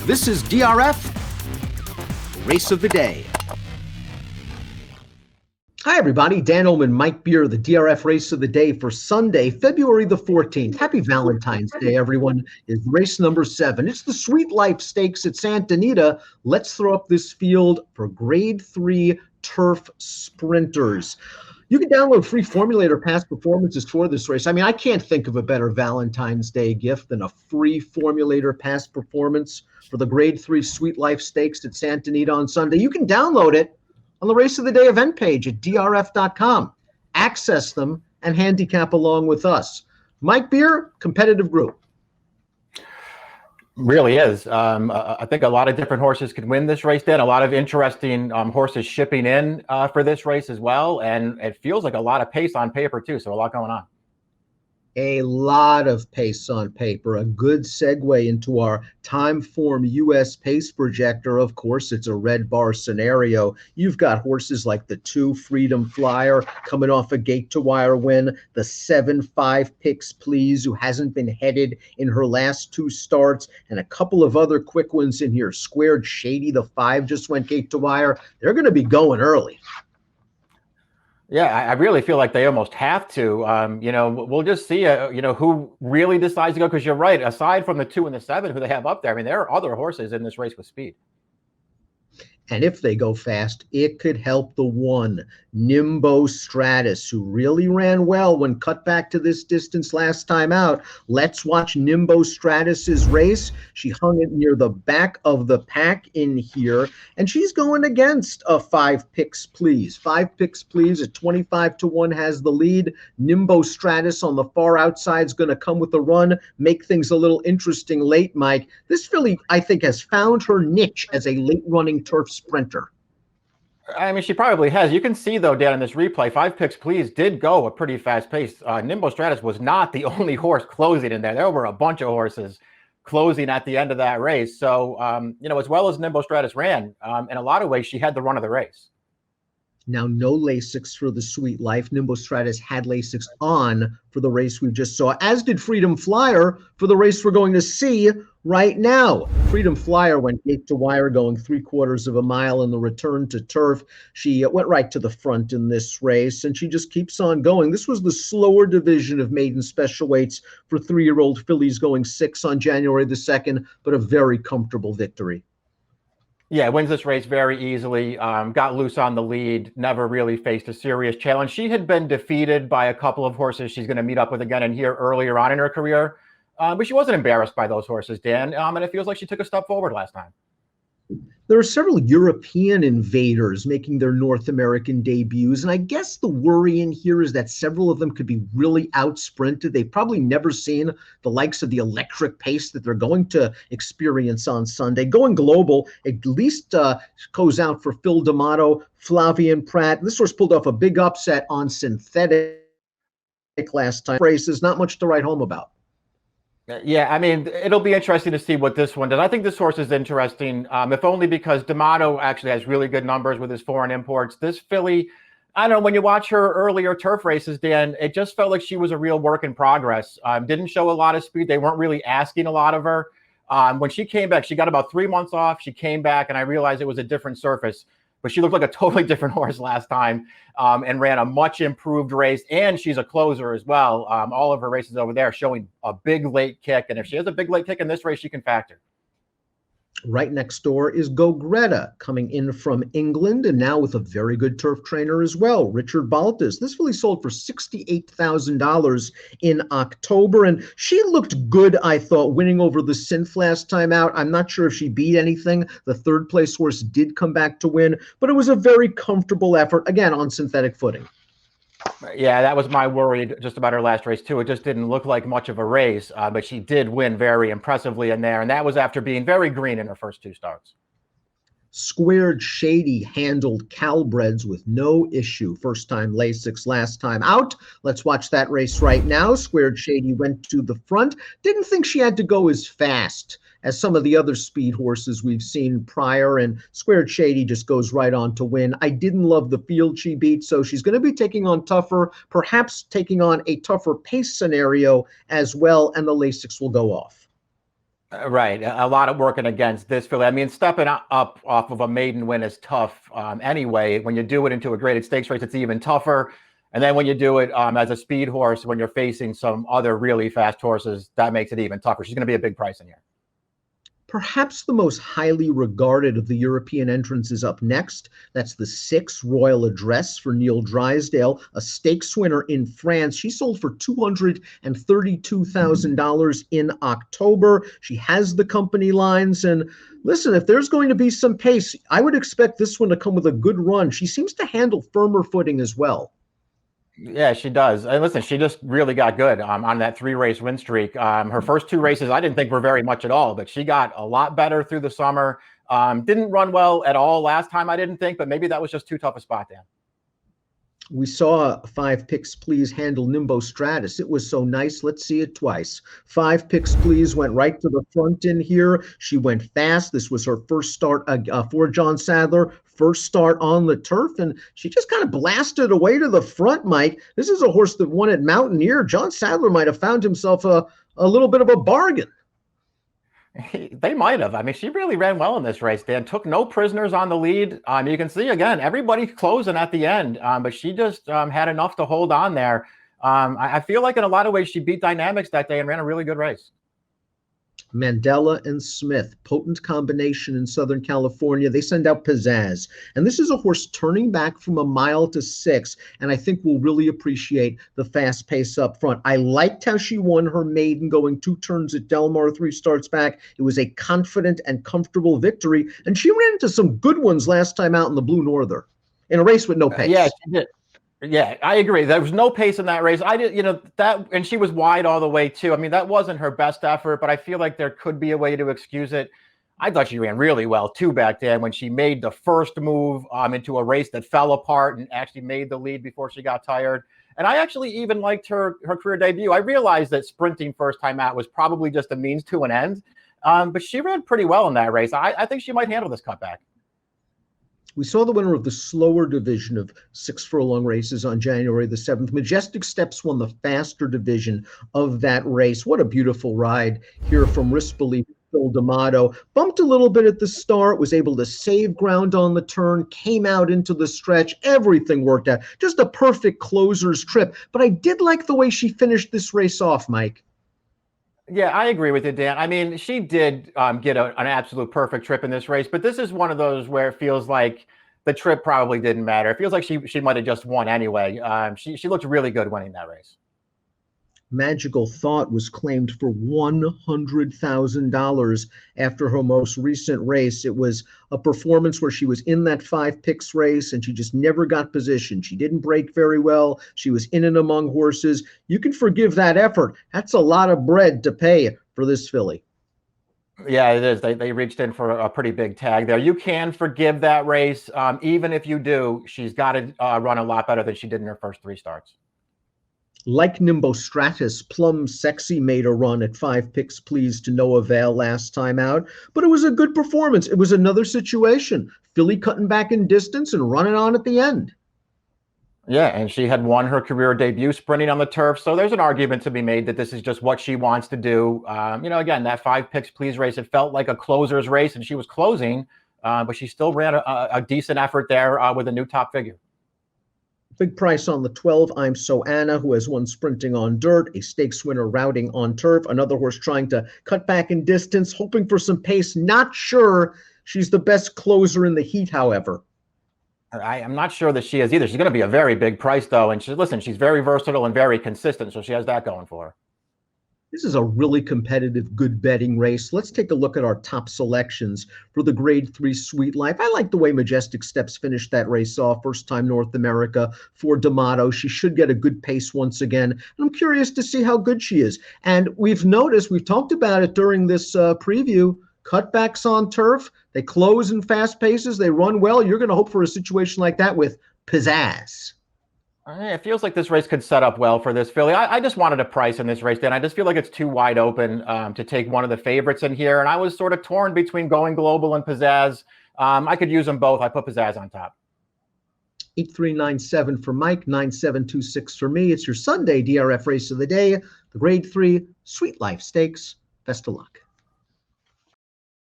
This is DRF Race of the Day. Hi, everybody. Dan Illman, Mike Beer, the DRF Race of the Day for Sunday, February the 14th. Happy Valentine's Day, everyone. Is race number 7. It's the Sweet Life Stakes at Santa Anita. Let's throw up this field for Grade 3 Turf Sprinters. You can download free formulator past performances for this race. I mean, I can't think of a better Valentine's Day gift than a free formulator past performance for the Grade 3 Sweet Life Stakes at Santa Anita on Sunday. You can download it on the Race of the Day event page at drf.com. Access them and handicap along with us. Mike Beer, competitive group. Really is. I think a lot of different horses could win this race, Dan. A lot of interesting horses shipping in for this race as well. And it feels like a lot of pace on paper, too. So a lot going on. A lot of pace on paper, a good segue into our Timeform US pace projector. Of course, it's a red bar scenario. You've got horses like the 2 Freedom Flyer coming off a gate to wire win, the 7-5 Picks Please, who hasn't been headed in her last 2 starts, and a couple of other quick ones in here. Squared Shady, the 5 just went gate to wire. They're going to be going early. Yeah, I really feel like they almost have to. We'll just see, who really decides to go. Because you're right. Aside from the 2 and the 7 who they have up there, I mean, there are other horses in this race with speed. And if they go fast, it could help the 1, Nimbo Stratus, who really ran well when cut back to this distance last time out. Let's watch Nimbo Stratus's race. She hung it near the back of the pack in here, and she's going against a 5 Picks Please. 5 Picks Please at 25-1 has the lead. Nimbo Stratus on the far outside is going to come with a run, make things a little interesting late, Mike. This filly, I think, has found her niche as a late-running turf sprinter. I mean, she probably has. You can see, though, Dan, in this replay, 5 Picks Please did go a pretty fast pace. Nimbo Stratus was not the only horse closing in there. There were a bunch of horses closing at the end of that race. So, as well as Nimbo Stratus ran, in a lot of ways, she had the run of the race. Now, no Lasix for the Sweet Life. Nimbo Stratus had Lasix on for the race we just saw, as did Freedom Flyer for the race we're going to see right now. Freedom Flyer went gate to wire, going 3/4 of a mile in the return to turf. She went right to the front in this race, and she just keeps on going. This was the slower division of maiden special weights for 3-year-old fillies, going 6 on January the 2nd, but a very comfortable victory. Yeah, wins this race very easily, got loose on the lead, never really faced a serious challenge. She had been defeated by a couple of horses she's going to meet up with again in here earlier on in her career, but she wasn't embarrassed by those horses, Dan, and it feels like she took a step forward last time. There are several European invaders making their North American debuts, and I guess the worry in here is that several of them could be really out-sprinted. They've probably never seen the likes of the electric pace that they're going to experience on Sunday. Going global at least goes out for Phil D'Amato, Flavian Pratt. This horse pulled off a big upset on synthetic last time. Races, not much to write home about. Yeah, I mean, it'll be interesting to see what this one does. I think this horse is interesting, if only because D'Amato actually has really good numbers with his foreign imports. This filly, I don't know, when you watch her earlier turf races, Dan, it just felt like she was a real work in progress. Didn't show a lot of speed. They weren't really asking a lot of her. When she came back, she got about 3 months off. She came back, and I realized it was a different surface. But she looked like a totally different horse last time, and ran a much improved race. And she's a closer as well. All of her races over there showing a big late kick. And if she has a big late kick in this race, she can factor. Right next door is Go Greta, coming in from England, and now with a very good turf trainer as well, Richard Baltas. This filly sold for $68,000 in October, and she looked good, I thought, winning over the Synth last time out. I'm not sure if she beat anything. The 3rd place horse did come back to win, but it was a very comfortable effort, again, on synthetic footing. Yeah, that was my worry just about her last race, too. It just didn't look like much of a race, but she did win very impressively in there, and that was after being very green in her first 2 starts. Squared Shady handled Calbreds with no issue. First time Lasix, last time out. Let's watch that race right now. Squared Shady went to the front. Didn't think she had to go as fast as some of the other speed horses we've seen prior, and Squared Shady just goes right on to win. I didn't love the field she beat, so she's going to be taking on tougher, perhaps taking on a tougher pace scenario as well, and the Lasix will go off. Right. A lot of working against this filly. I mean, stepping up off of a maiden win is tough anyway. When you do it into a graded stakes race, it's even tougher. And then when you do it as a speed horse, when you're facing some other really fast horses, that makes it even tougher. She's going to be a big price in here. Perhaps the most highly regarded of the European entrants is up next. That's the 6 Royal Address for Neil Drysdale, a stakes winner in France. She sold for $232,000 in October. She has the company lines. And listen, if there's going to be some pace, I would expect this one to come with a good run. She seems to handle firmer footing as well. Yeah, she does. And listen, she just really got good on that 3-race win streak. Her first 2 races, I didn't think were very much at all, but she got a lot better through the summer. Didn't run well at all last time, I didn't think, but maybe that was just too tough a spot, Dan. We saw 5 Picks Please handle Nimbo Stratus. It was so nice. Let's see it twice. 5 Picks Please went right to the front in here. She went fast. This was her first start for John Sadler, first start on the turf, and she just kind of blasted away to the front, Mike. This is a horse that won at Mountaineer. John Sadler might have found himself a little bit of a bargain. They might have. I mean, she really ran well in this race, Dan. Took no prisoners on the lead. You can see, again, everybody closing at the end, but she just had enough to hold on there. I feel like in a lot of ways she beat Dynamics that day and ran a really good race. Mandela and Smith, potent combination in Southern California. They send out Pizzazz. And this is a horse turning back from a mile to 6, and I think we'll really appreciate the fast pace up front. I liked how she won her maiden going 2 turns at Del Mar, 3 starts back. It was a confident and comfortable victory, and she ran into some good ones last time out in the Blue Norther in a race with no pace. Yeah, she did. Yeah, I agree. There was no pace in that race. I did, that, and she was wide all the way too. I mean, that wasn't her best effort, but I feel like there could be a way to excuse it. I thought she ran really well too back then when she made the first move into a race that fell apart and actually made the lead before she got tired. And I actually even liked her career debut. I realized that sprinting first time out was probably just a means to an end, but she ran pretty well in that race. I think she might handle this cutback. We saw the winner of the slower division of 6 furlong races on January the 7th. Majestic Steps won the faster division of that race. What a beautiful ride here from Rispoli. Phil D'Amato bumped a little bit at the start, was able to save ground on the turn, came out into the stretch. Everything worked out. Just a perfect closer's trip. But I did like the way she finished this race off, Mike. Yeah, I agree with you, Dan. I mean, she did get an absolute perfect trip in this race, but this is one of those where it feels like the trip probably didn't matter. It feels like she might have just won anyway. She looked really good winning that race. Magical Thought was claimed for $100,000 after her most recent race. It was a performance where she was in that 5 picks race and she just never got positioned. She didn't break very well. She was in and among horses. You can forgive that effort. That's a lot of bread to pay for this filly. Yeah, it is. They reached in for a pretty big tag there. You can forgive that race. Even if you do, she's got to run a lot better than she did in her first 3 starts. Like Nimbo Stratus, Plum Sexy made a run at 5 picks please to no avail last time out, but it was a good performance. It was another situation. Filly cutting back in distance and running on at the end. Yeah, and she had won her career debut sprinting on the turf, so there's an argument to be made that this is just what she wants to do. Again, that 5 picks please race, it felt like a closer's race, and she was closing, but she still ran a decent effort there with a new top figure. Big price on the 12, I'm So Anna, who has won sprinting on dirt, a stakes winner routing on turf, another horse trying to cut back in distance, hoping for some pace. Not sure she's the best closer in the heat, however. I'm not sure that she is either. She's going to be a very big price, though. And she's very versatile and very consistent, so she has that going for her. This is a really competitive, good betting race. Let's take a look at our top selections for the Grade 3 Sweet Life. I like the way Majestic Steps finished that race off. First time North America for D'Amato. She should get a good pace once again. And I'm curious to see how good she is. And we've noticed, we've talked about it during this preview, cutbacks on turf. They close in fast paces. They run well. You're going to hope for a situation like that with Pizzazz. It feels like this race could set up well for this filly. I just wanted a price in this race, Dan. I just feel like it's too wide open to take one of the favorites in here. And I was sort of torn between Going Global and Pizzazz. I could use them both. I put Pizzazz on top. 8397 for Mike, 9726 for me. It's your Sunday DRF race of the day, the Grade 3 Sweet Life Stakes. Best of luck.